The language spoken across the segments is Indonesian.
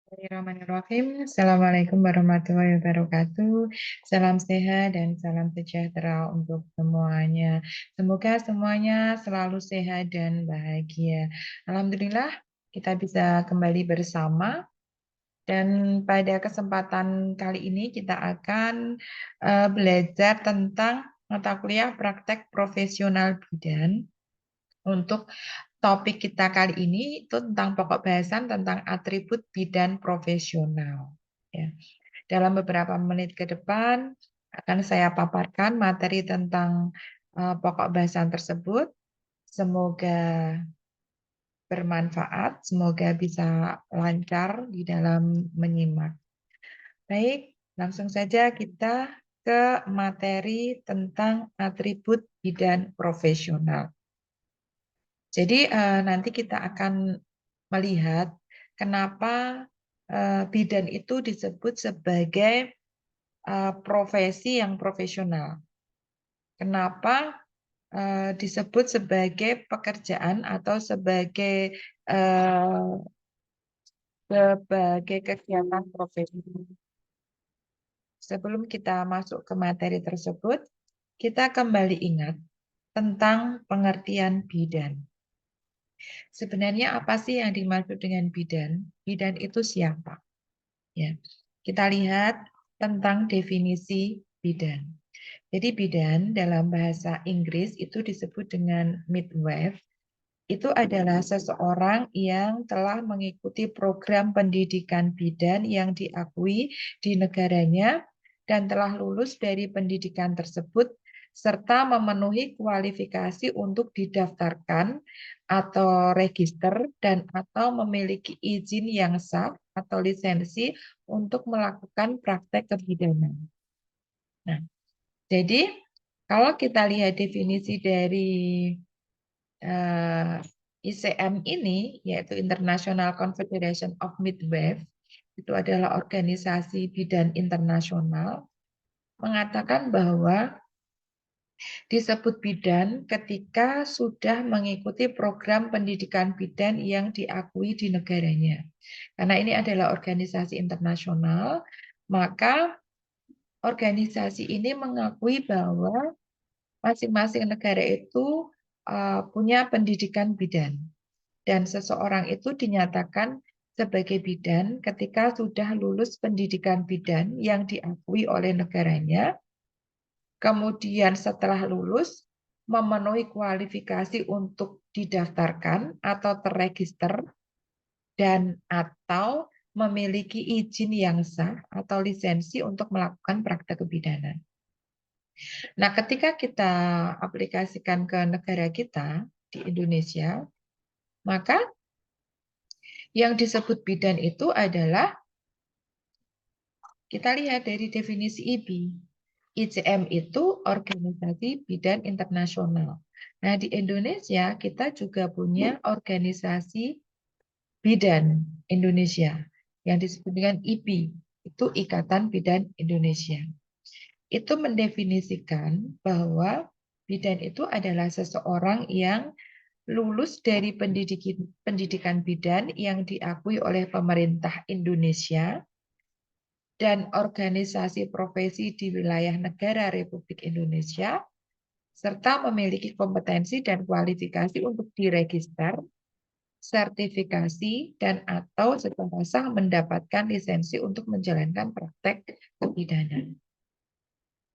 Bismillahirrahmanirrahim. Assalamualaikum warahmatullahi wabarakatuh. Salam sehat dan salam sejahtera untuk semuanya. Semoga semuanya selalu sehat dan bahagia. Alhamdulillah, kita bisa kembali bersama. Dan pada kesempatan kali ini kita akan belajar tentang mata kuliah praktek profesional bidan. Untuk topik kita kali ini itu tentang pokok bahasan tentang atribut bidan profesional. Ya. Dalam beberapa menit ke depan akan saya paparkan materi tentang pokok bahasan tersebut. Semoga bermanfaat, semoga bisa lancar di dalam menyimak. Baik, langsung saja kita ke materi tentang atribut bidan profesional. Jadi nanti kita akan melihat kenapa bidan itu disebut sebagai profesi yang profesional. Kenapa disebut sebagai pekerjaan atau sebagai kegiatan profesi. Sebelum kita masuk ke materi tersebut, kita kembali ingat tentang pengertian bidan. Sebenarnya apa sih yang dimaksud dengan bidan? Bidan itu siapa? Ya, kita lihat tentang definisi bidan. Jadi bidan dalam bahasa Inggris itu disebut dengan midwife. Itu adalah seseorang yang telah mengikuti program pendidikan bidan yang diakui di negaranya dan telah lulus dari pendidikan tersebut serta memenuhi kualifikasi untuk didaftarkan atau register dan atau memiliki izin yang sah atau lisensi untuk melakukan praktek kebidanan. Nah, jadi kalau kita lihat definisi dari ICM ini, yaitu International Confederation of Midwives, itu adalah organisasi bidan internasional, mengatakan bahwa disebut bidan ketika sudah mengikuti program pendidikan bidan yang diakui di negaranya. Karena ini adalah organisasi internasional, maka organisasi ini mengakui bahwa masing-masing negara itu punya pendidikan bidan. Dan seseorang itu dinyatakan sebagai bidan ketika sudah lulus pendidikan bidan yang diakui oleh negaranya. Kemudian setelah lulus, memenuhi kualifikasi untuk didaftarkan atau terregister dan atau memiliki izin yang sah atau lisensi untuk melakukan praktek kebidanan. Nah, ketika kita aplikasikan ke negara kita di Indonesia, maka yang disebut bidan itu adalah, kita lihat dari definisi IBI. ICM itu organisasi bidan internasional. Nah, di Indonesia kita juga punya organisasi bidan Indonesia yang disebut dengan IBI, itu Ikatan Bidan Indonesia. Itu mendefinisikan bahwa bidan itu adalah seseorang yang lulus dari pendidikan bidan yang diakui oleh pemerintah Indonesia dan organisasi profesi di wilayah negara Republik Indonesia, serta memiliki kompetensi dan kualifikasi untuk diregister, sertifikasi, dan atau secara sah mendapatkan lisensi untuk menjalankan praktek kebidanan.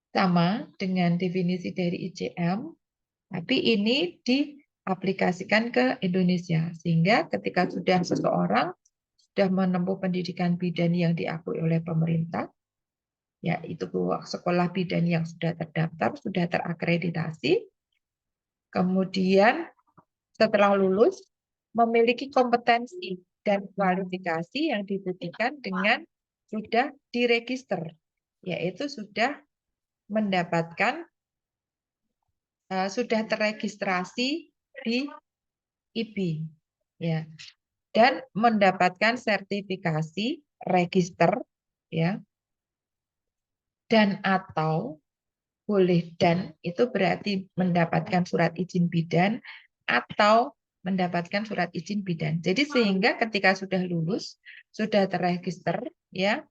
Sama dengan definisi dari ICM, tapi ini diaplikasikan ke Indonesia. Sehingga ketika sudah seseorang sudah menempuh pendidikan bidan yang diakui oleh pemerintah, yaitu sekolah bidan yang sudah terdaftar, sudah terakreditasi, kemudian setelah lulus memiliki kompetensi dan kualifikasi yang dibuktikan dengan sudah diregister, yaitu sudah mendapatkan, sudah terregistrasi di IBI, ya, dan mendapatkan sertifikasi register, ya, dan atau boleh, dan itu berarti mendapatkan surat izin bidan atau mendapatkan surat izin bidan. Jadi sehingga ketika sudah lulus, sudah terregister, ya,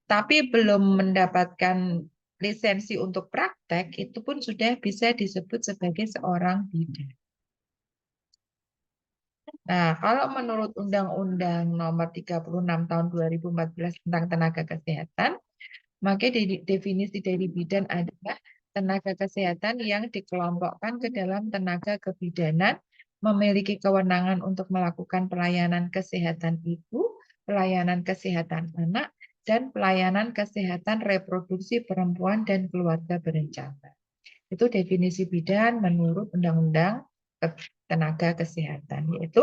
tapi belum mendapatkan lisensi untuk praktek, itu pun sudah bisa disebut sebagai seorang bidan. Nah, kalau menurut Undang-Undang Nomor 36 Tahun 2014 tentang tenaga kesehatan, maka definisi dari bidan adalah tenaga kesehatan yang dikelompokkan ke dalam tenaga kebidanan, memiliki kewenangan untuk melakukan pelayanan kesehatan ibu, pelayanan kesehatan anak, dan pelayanan kesehatan reproduksi perempuan dan keluarga berencana. Itu definisi bidan menurut Undang-Undang Tenaga Kesehatan, yaitu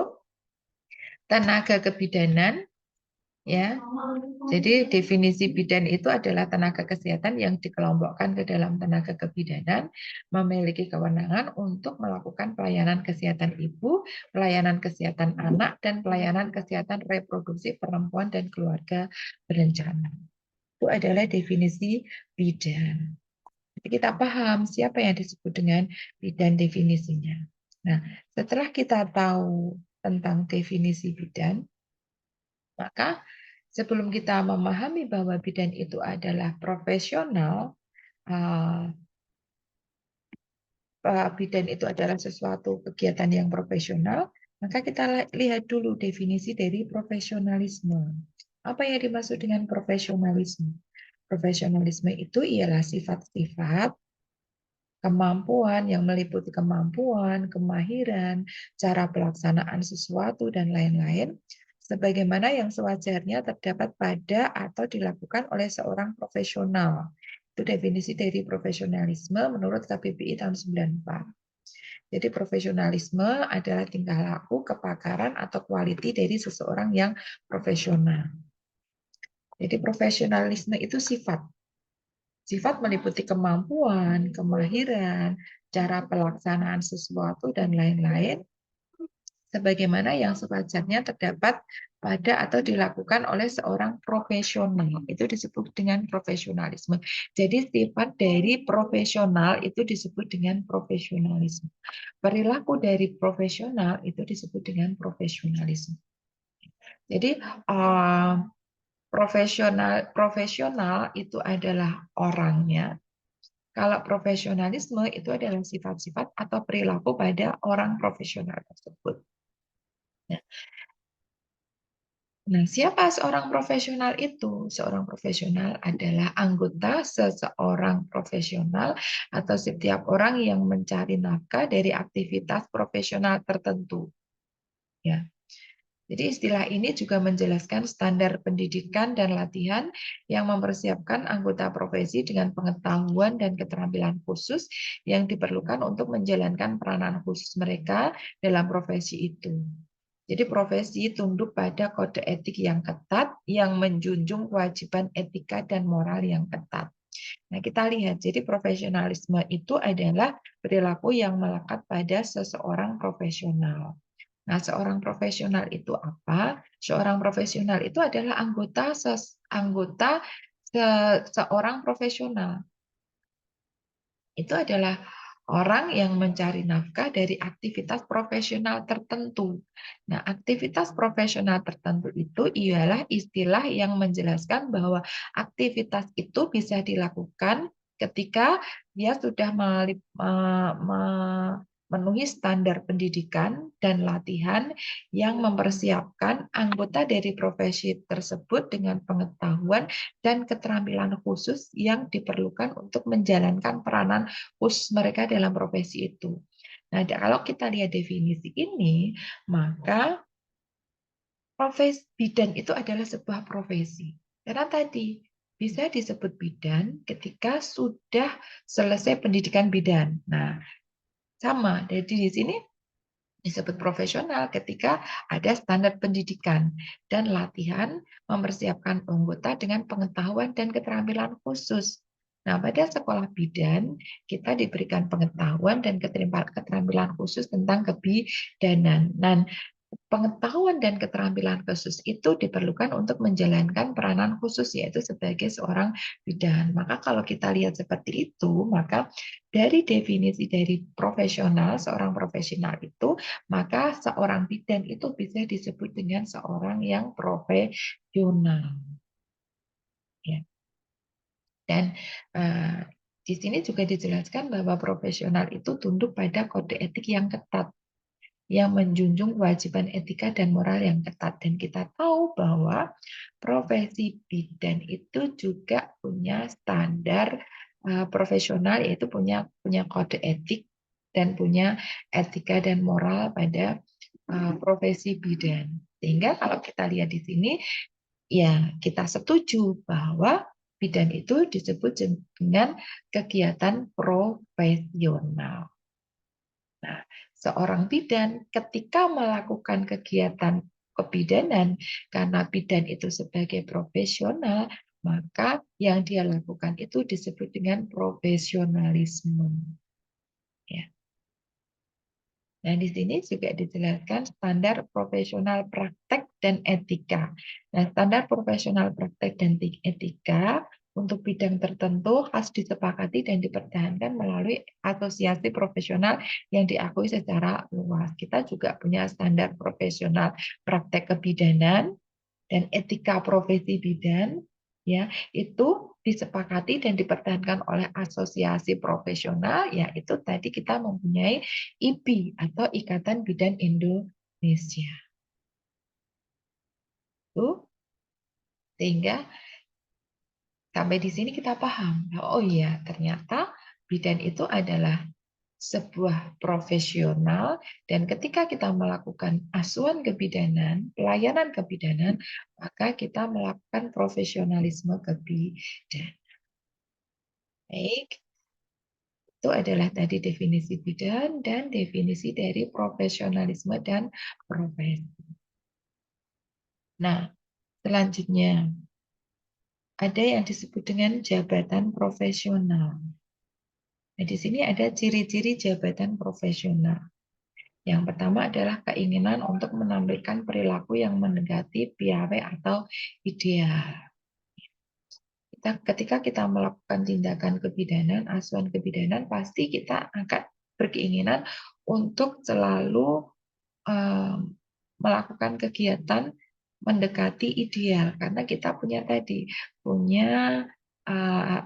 tenaga kebidanan, ya. Jadi definisi bidan itu adalah tenaga kesehatan yang dikelompokkan ke dalam tenaga kebidanan, memiliki kewenangan untuk melakukan pelayanan kesehatan ibu, pelayanan kesehatan anak, dan pelayanan kesehatan reproduksi perempuan dan keluarga berencana. Itu adalah definisi bidan. Jadi kita paham siapa yang disebut dengan bidan definisinya. Nah, setelah kita tahu tentang definisi bidan, maka sebelum kita memahami bahwa bidan itu adalah profesional, bidan itu adalah sesuatu kegiatan yang profesional, maka kita lihat dulu definisi dari profesionalisme. Apa yang dimaksud dengan profesionalisme? Profesionalisme itu ialah sifat-sifat kemampuan yang meliputi kemampuan, kemahiran, cara pelaksanaan sesuatu, dan lain-lain, sebagaimana yang sewajarnya terdapat pada atau dilakukan oleh seorang profesional. Itu definisi dari profesionalisme menurut KBBI tahun 94. Jadi profesionalisme adalah tingkah laku, kepakaran, atau quality dari seseorang yang profesional. Jadi profesionalisme itu sifat. Sifat meliputi kemampuan, kemahiran, cara pelaksanaan sesuatu, dan lain-lain, sebagaimana yang sewajarnya terdapat pada atau dilakukan oleh seorang profesional. Itu disebut dengan profesionalisme. Jadi sifat dari profesional itu disebut dengan profesionalisme. Perilaku dari profesional itu disebut dengan profesionalisme. Jadi profesional itu adalah orangnya. Kalau profesionalisme itu adalah sifat-sifat atau perilaku pada orang profesional tersebut. Nah, siapa seorang profesional itu? Seorang profesional adalah anggota seseorang profesional atau setiap orang yang mencari nafkah dari aktivitas profesional tertentu. Ya. Jadi istilah ini juga menjelaskan standar pendidikan dan latihan yang mempersiapkan anggota profesi dengan pengetahuan dan keterampilan khusus yang diperlukan untuk menjalankan peranan khusus mereka dalam profesi itu. Jadi profesi tunduk pada kode etik yang ketat yang menjunjung kewajiban etika dan moral yang ketat. Nah, kita lihat, jadi profesionalisme itu adalah perilaku yang melekat pada seseorang profesional. Nah, seorang profesional itu apa? Seorang profesional itu adalah anggota seorang profesional. Itu adalah orang yang mencari nafkah dari aktivitas profesional tertentu. Nah, aktivitas profesional tertentu itu ialah istilah yang menjelaskan bahwa aktivitas itu bisa dilakukan ketika dia sudah memenuhi standar pendidikan dan latihan yang mempersiapkan anggota dari profesi tersebut dengan pengetahuan dan keterampilan khusus yang diperlukan untuk menjalankan peranan khusus mereka dalam profesi itu. Nah, kalau kita lihat definisi ini, maka profesi bidan itu adalah sebuah profesi. Karena tadi bisa disebut bidan ketika sudah selesai pendidikan bidan. Nah, sama. Jadi di sini disebut profesional ketika ada standar pendidikan dan latihan mempersiapkan anggota dengan pengetahuan dan keterampilan khusus. Nah, pada sekolah bidan kita diberikan pengetahuan dan keterampilan khusus tentang kebidanan. pengetahuan dan keterampilan khusus itu diperlukan untuk menjalankan peranan khusus, yaitu sebagai seorang bidan. Maka kalau kita lihat seperti itu, maka dari definisi dari profesional, seorang profesional itu, maka seorang bidan itu bisa disebut dengan seorang yang profesional. Ya. Dan di sini juga dijelaskan bahwa profesional itu tunduk pada kode etik yang ketat, yang menjunjung kewajiban etika dan moral yang ketat. Dan kita tahu bahwa profesi bidan itu juga punya standar profesional, yaitu punya kode etik dan punya etika dan moral pada profesi bidan. Sehingga kalau kita lihat di sini, ya kita setuju bahwa bidan itu disebut dengan kegiatan profesional. Nah, seorang bidan ketika melakukan kegiatan kebidanan, karena bidan itu sebagai profesional, maka yang dia lakukan itu disebut dengan profesionalisme. Ya. Nah, di sini juga dijelaskan standar profesional praktek dan etika. Nah, standar profesional praktek dan etika untuk bidang tertentu harus disepakati dan dipertahankan melalui asosiasi profesional yang diakui secara luas. Kita juga punya standar profesional praktek kebidanan dan etika profesi bidan, ya itu disepakati dan dipertahankan oleh asosiasi profesional, yaitu tadi kita mempunyai IBI atau Ikatan Bidan Indonesia. Tuh, sehingga sampai di sini kita paham, oh iya ternyata bidan itu adalah sebuah profesional, dan ketika kita melakukan asuhan kebidanan, pelayanan kebidanan, maka kita melakukan profesionalisme kebidanan. Baik, itu adalah tadi definisi bidan dan definisi dari profesionalisme dan profesi. Nah, selanjutnya ada yang disebut dengan jabatan profesional. Nah, di sini ada ciri-ciri jabatan profesional. Yang pertama adalah keinginan untuk menampilkan perilaku yang mendekati piawai atau ideal. Ketika kita melakukan tindakan kebidanan, asuhan kebidanan, pasti kita akan berkeinginan untuk selalu melakukan kegiatan mendekati ideal, karena kita punya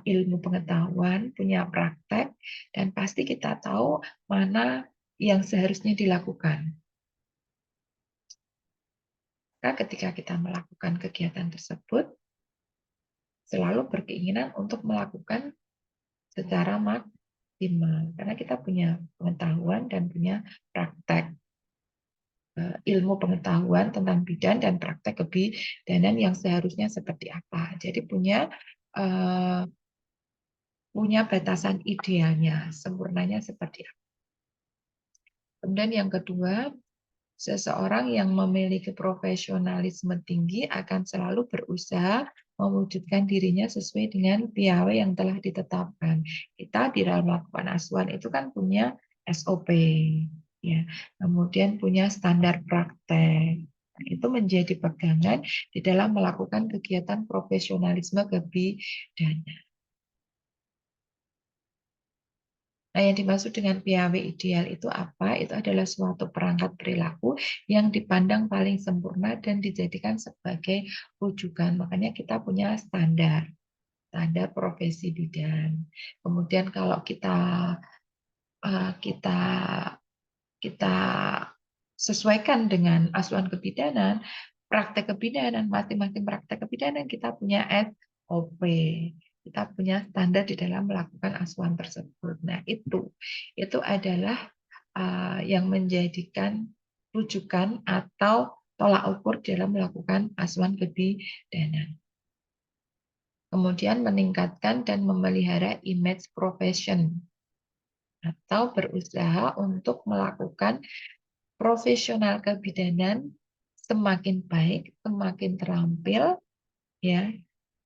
ilmu pengetahuan, punya praktek, dan pasti kita tahu mana yang seharusnya dilakukan. Maka ketika kita melakukan kegiatan tersebut, selalu berkeinginan untuk melakukan secara maksimal, karena kita punya pengetahuan dan punya praktek ilmu pengetahuan tentang bidan dan praktek kebidanan yang seharusnya seperti apa. Jadi punya batasan idealnya, sempurnanya seperti apa. Kemudian yang kedua, seseorang yang memiliki profesionalisme tinggi akan selalu berusaha mewujudkan dirinya sesuai dengan piawai yang telah ditetapkan. Kita di dalam melakukan asuhan itu kan punya SOP, ya. Kemudian punya standar praktek. Itu menjadi pegangan di dalam melakukan kegiatan profesionalisme kebidanan. Nah, yang dimaksud dengan piawai ideal itu apa? Itu adalah suatu perangkat perilaku yang dipandang paling sempurna dan dijadikan sebagai rujukan. Makanya kita punya standar profesi bidan. Kemudian kalau kita kita sesuaikan dengan asuhan kebidanan, praktek kebidanan, masing-masing praktek kebidanan kita punya SOP. Kita punya standar di dalam melakukan asuhan tersebut. Nah, itu adalah yang menjadikan rujukan atau tolak ukur dalam melakukan asuhan kebidanan. Kemudian meningkatkan dan memelihara image profession atau berusaha untuk melakukan profesional kebidanan semakin baik, semakin terampil, ya,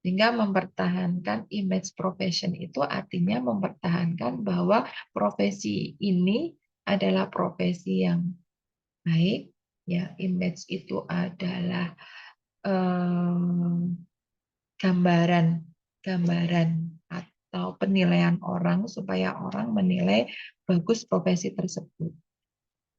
sehingga mempertahankan image profession itu artinya mempertahankan bahwa profesi ini adalah profesi yang baik, Ya, image itu adalah gambaran gambaran atau penilaian orang supaya orang menilai bagus profesi tersebut.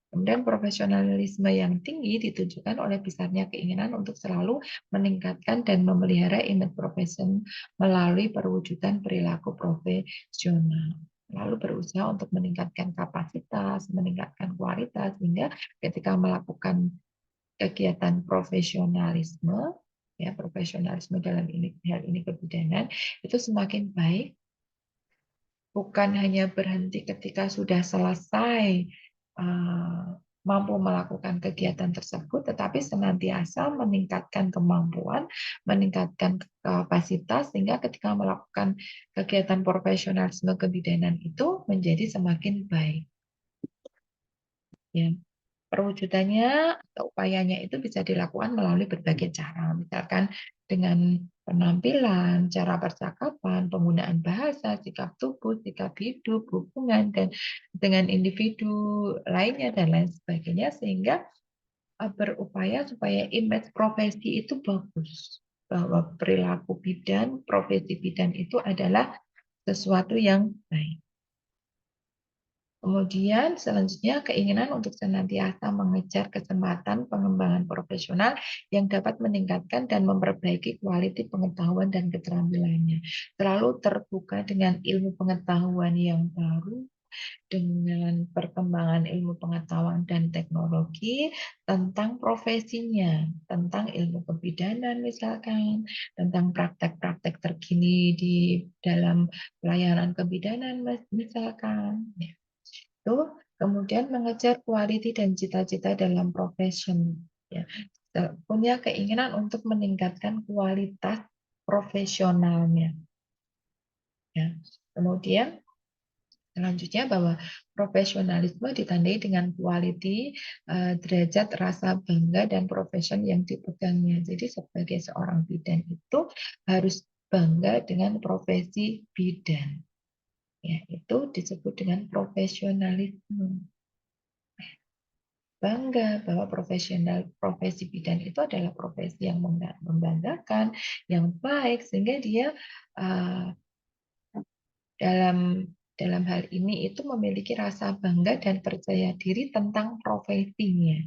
Kemudian profesionalisme yang tinggi ditunjukkan oleh besarnya keinginan untuk selalu meningkatkan dan memelihara image profesion melalui perwujudan perilaku profesional. Lalu berusaha untuk meningkatkan kapasitas, meningkatkan kualitas, sehingga ketika melakukan kegiatan profesionalisme, ya profesionalisme dalam hal ini kebidanan, itu semakin baik, bukan hanya berhenti ketika sudah selesai mampu melakukan kegiatan tersebut, tetapi senantiasa meningkatkan kemampuan, meningkatkan kapasitas, sehingga ketika melakukan kegiatan profesionalisme kebidanan itu menjadi semakin baik. Ya. Perwujudannya atau upayanya itu bisa dilakukan melalui berbagai cara, misalkan dengan penampilan, cara percakapan, penggunaan bahasa, sikap tubuh, sikap hidup, hubungan dan dengan individu lainnya dan lain sebagainya, sehingga berupaya supaya image profesi itu bagus, bahwa perilaku bidan, profesi bidan itu adalah sesuatu yang baik. Kemudian selanjutnya keinginan untuk senantiasa mengejar kesempatan pengembangan profesional yang dapat meningkatkan dan memperbaiki kualitas pengetahuan dan keterampilannya. Selalu terbuka dengan ilmu pengetahuan yang baru, dengan perkembangan ilmu pengetahuan dan teknologi tentang profesinya, tentang ilmu kebidanan misalkan, tentang praktek-praktek terkini di dalam pelayanan kebidanan misalkan. Itu kemudian mengejar quality dan cita-cita dalam profession, ya. Punya keinginan untuk meningkatkan kualitas profesionalnya, ya. Kemudian selanjutnya bahwa profesionalisme ditandai dengan quality, derajat rasa bangga dan profesion yang dipegangnya. Jadi sebagai seorang bidan itu harus bangga dengan profesi bidan, ya. Itu disebut dengan profesionalisme. Bangga bahwa profesi bidan itu adalah profesi yang membanggakan, yang baik, sehingga dia dalam dalam hal ini itu memiliki rasa bangga dan percaya diri tentang profesinya.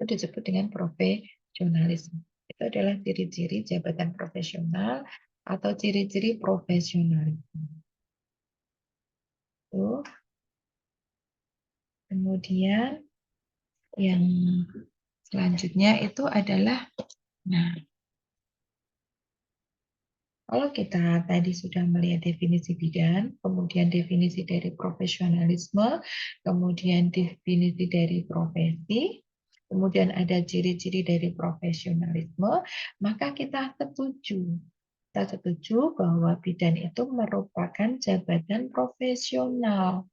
Itu disebut dengan profesionalisme. Itu adalah ciri-ciri jabatan profesional atau ciri-ciri profesionalisme. Itu. Kemudian yang selanjutnya itu adalah, nah, kalau kita tadi sudah melihat definisi bidan, kemudian definisi dari profesionalisme, kemudian definisi dari profesi, kemudian ada ciri-ciri dari profesionalisme, maka kita setuju. Kita setuju bahwa bidan itu merupakan jabatan profesional.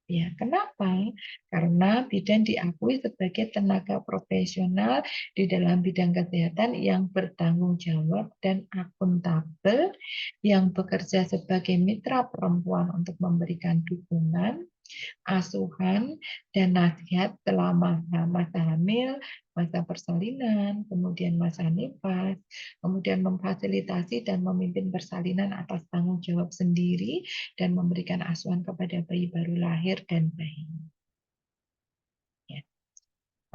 Ya, kenapa? Karena bidan diakui sebagai tenaga profesional di dalam bidang kesehatan yang bertanggung jawab dan akuntabel, yang bekerja sebagai mitra perempuan untuk memberikan dukungan, asuhan, dan nasihat selama masa hamil, masa persalinan, kemudian masa nifas, kemudian memfasilitasi dan memimpin persalinan atas tanggung jawab sendiri, dan memberikan asuhan kepada bayi baru lahir dan bayi. Ya.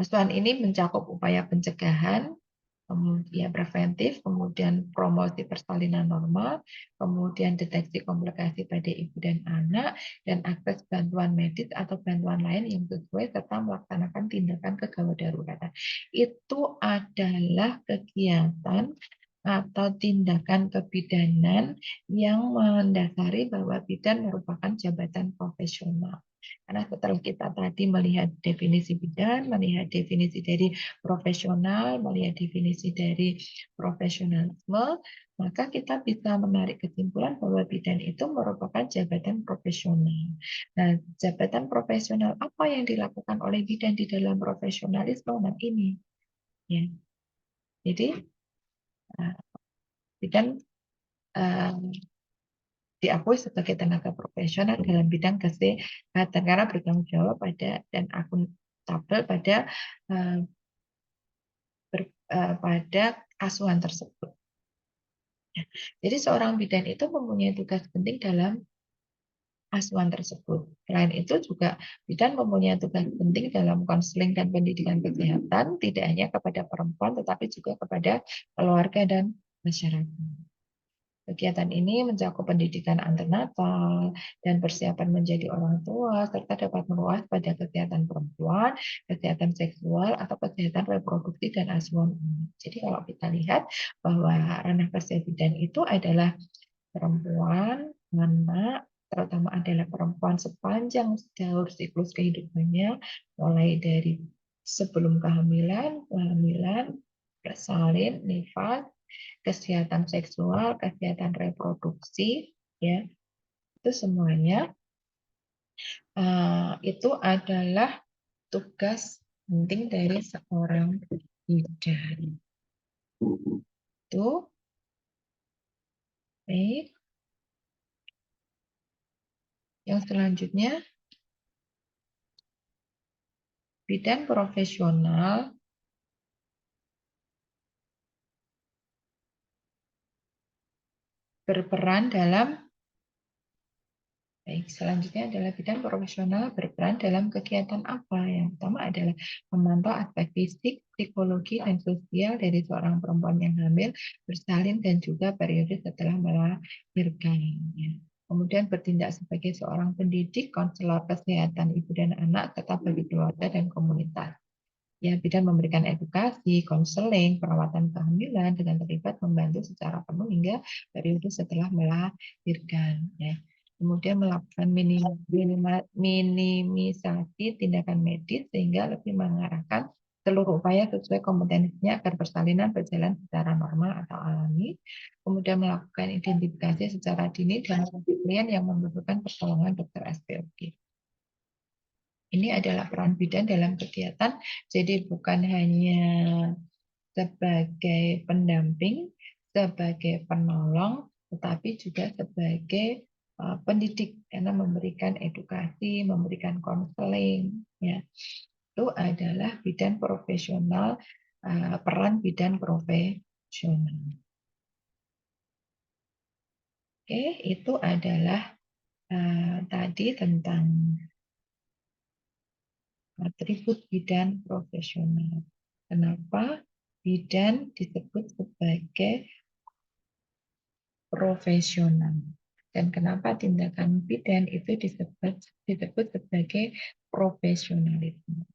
Asuhan ini mencakup upaya pencegahan, kemudian preventif, kemudian promosi persalinan normal, kemudian deteksi komplikasi pada ibu dan anak, dan akses bantuan medis atau bantuan lain yang sesuai, serta melaksanakan tindakan kegawat daruratan. Itu adalah kegiatan atau tindakan kebidanan yang mendasari bahwa bidan merupakan jabatan profesional. Karena setelah kita tadi melihat definisi bidan, melihat definisi dari profesional, melihat definisi dari profesionalisme, maka kita bisa menarik kesimpulan bahwa bidan itu merupakan jabatan profesional. Nah, jabatan profesional apa yang dilakukan oleh bidan di dalam profesionalisme? Nah, ini. Ya. Jadi, bidan diakui sebagai tenaga profesional dalam bidang kesehatan karena bertanggung jawab pada dan adaptable pada pada asuhan tersebut. Jadi seorang bidan itu mempunyai tugas penting dalam asuhan tersebut. Selain itu juga bidan mempunyai tugas penting dalam konseling dan pendidikan kesehatan, tidak hanya kepada perempuan tetapi juga kepada keluarga dan masyarakat. Kegiatan ini mencakup pendidikan antenatal dan persiapan menjadi orang tua, serta dapat meluas pada kesehatan perempuan, kesehatan seksual, atau kesehatan reproduksi dan asuhan anak. Jadi kalau kita lihat bahwa ranah kerja bidan itu adalah perempuan, anak, terutama adalah perempuan sepanjang jalur siklus kehidupannya, mulai dari sebelum kehamilan, bersalin, nifas, kesehatan seksual, kesehatan reproduksi, ya itu semuanya itu adalah tugas penting dari seorang bidan. Itu baik. Yang selanjutnya, bidan profesional berperan dalam selanjutnya adalah bidan profesional berperan dalam kegiatan apa? Yang pertama adalah memantau aspek fisik, psikologi, dan sosial dari seorang perempuan yang hamil, bersalin, dan juga periode setelah melahirkan. Kemudian bertindak sebagai seorang pendidik, konselor kesehatan ibu dan anak, serta bagi keluarga dan komunitas. Ya, bidan memberikan edukasi, konseling, perawatan kehamilan dengan terlibat membantu secara penuh hingga periode setelah melahirkan. Ya. Kemudian melakukan minimisasi tindakan medis sehingga lebih mengarahkan seluruh upaya sesuai kompetensinya agar persalinan berjalan secara normal atau alami. Kemudian melakukan identifikasi secara dini dan klien yang membutuhkan pertolongan dokter SPOG. Ini adalah peran bidan dalam kegiatan, jadi bukan hanya sebagai pendamping, sebagai penolong, tetapi juga sebagai pendidik karena memberikan edukasi, memberikan konseling. Ya. Itu adalah bidan profesional, peran bidan profesional. Oke, itu adalah tadi tentang atribut bidan profesional. Kenapa bidan disebut sebagai profesional? Dan kenapa tindakan bidan itu disebut sebagai profesionalisme?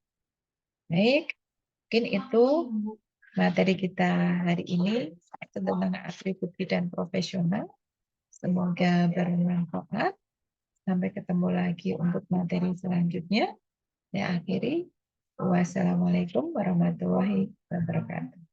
Baik, mungkin itu materi kita hari ini tentang atribut bidan profesional. Semoga bermanfaat. Sampai ketemu lagi untuk materi selanjutnya. Saya akhiri. Wassalamualaikum warahmatullahi wabarakatuh.